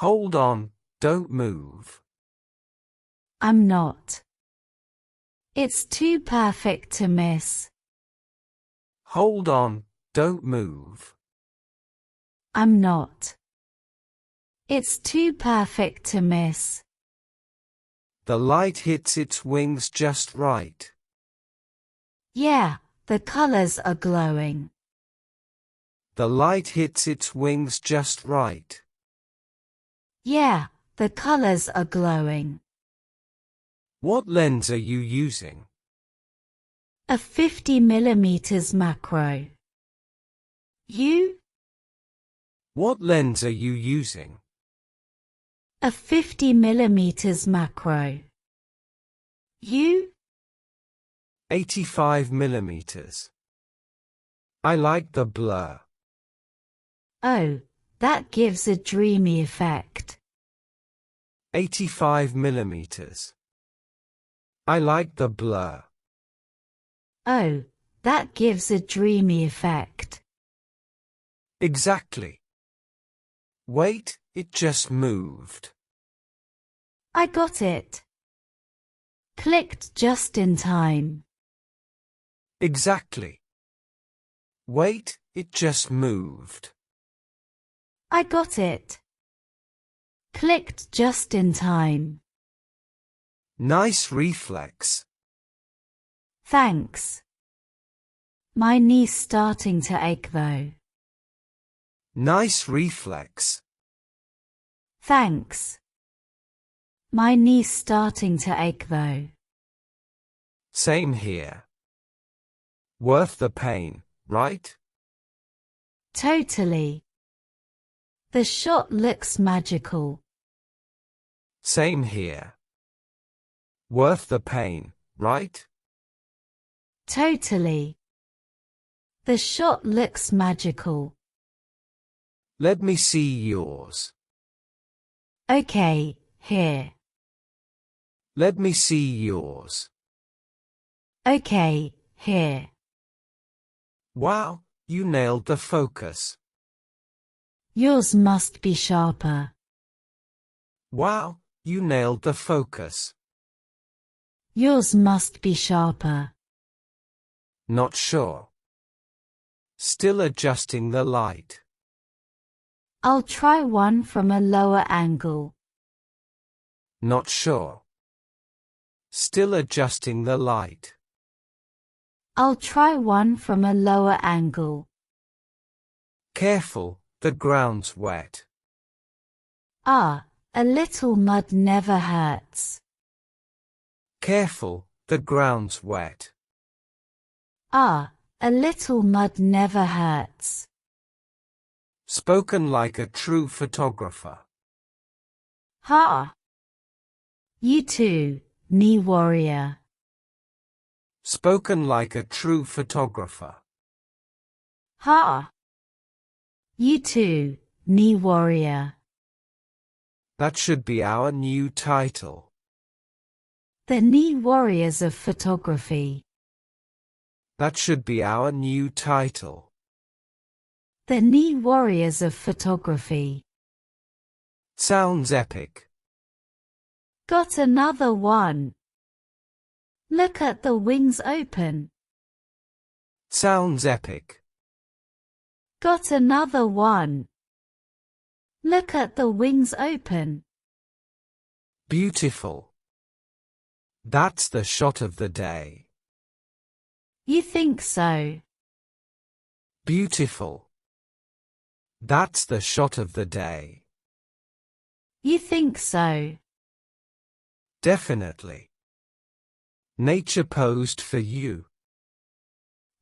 Hold on, don't move. I'm not. It's too perfect to miss. Hold on, don't move. I'm not. It's too perfect to miss. The light hits its wings just right. Yeah, the colors are glowing. The light hits its wings just right. Yeah, the colors are glowing. What lens are you using? A 50mm macro. You? What lens are you using? A 50mm macro. You? 85mm. I like the blur. Oh, that gives a dreamy effect. 85mm. I like the blur. Oh, that gives a dreamy effect. Exactly. Wait, it just moved. I got it. Clicked just in time. Exactly. Wait, it just moved. I got it. Clicked just in time. Nice reflex. Thanks. My knee's starting to ache though. Nice reflex. Thanks. My knee's starting to ache though. Same here. Worth the pain, right? Totally. The shot looks magical. Same here. Worth the pain, right? Totally. The shot looks magical. Let me see yours. Okay, here. Let me see yours. Okay, here. Wow, you nailed the focus. Yours must be sharper. Wow, you nailed the focus. Yours must be sharper. Not sure. Still adjusting the light. I'll try one from a lower angle. Not sure. Still adjusting the light. I'll try one from a lower angle. Careful, the ground's wet. Ah, a little mud never hurts. Careful, the ground's wet. Ah, a little mud never hurts. Spoken like a true photographer. Ha! You too, knee warrior. Spoken like a true photographer. Ha! You too, knee warrior. That should be our new title. The knee warriors of photography. That should be our new title. The knee warriors of photography. Sounds epic. Got another one. Look at the wings open. Sounds epic. Got another one. Look at the wings open. Beautiful. That's the shot of the day. You think so? Beautiful. That's the shot of the day. You think so? Definitely. Nature posed for you.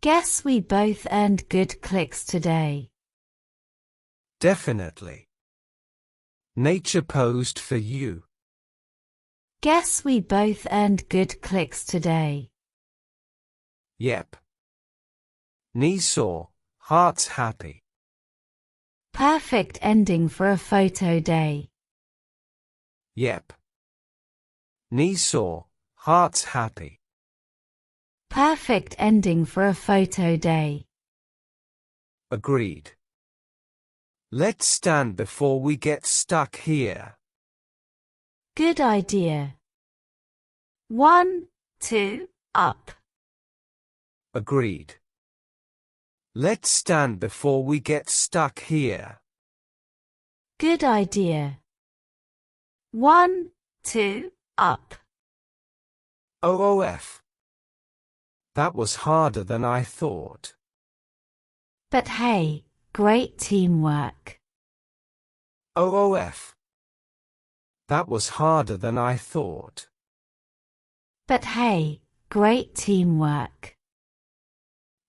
Guess we both earned good clicks today. Definitely. Nature posed for you. Guess we both earned good clicks today. Yep. Knee sore, heart's happy. Perfect ending for a photo day. Yep. Knee sore, heart's happy. Perfect ending for a photo day. Agreed. Let's stand before we get stuck here. Good idea. 1, 2, up. Agreed. Let's stand before we get stuck here. Good idea. 1, 2, up. OOF. That was harder than I thought. But hey, great teamwork. OOF. That was harder than I thought. But hey, great teamwork.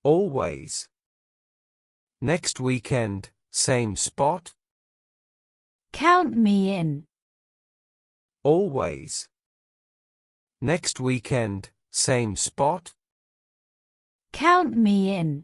Always. Next weekend, same spot? Count me in. Always. Next weekend, same spot? Count me in.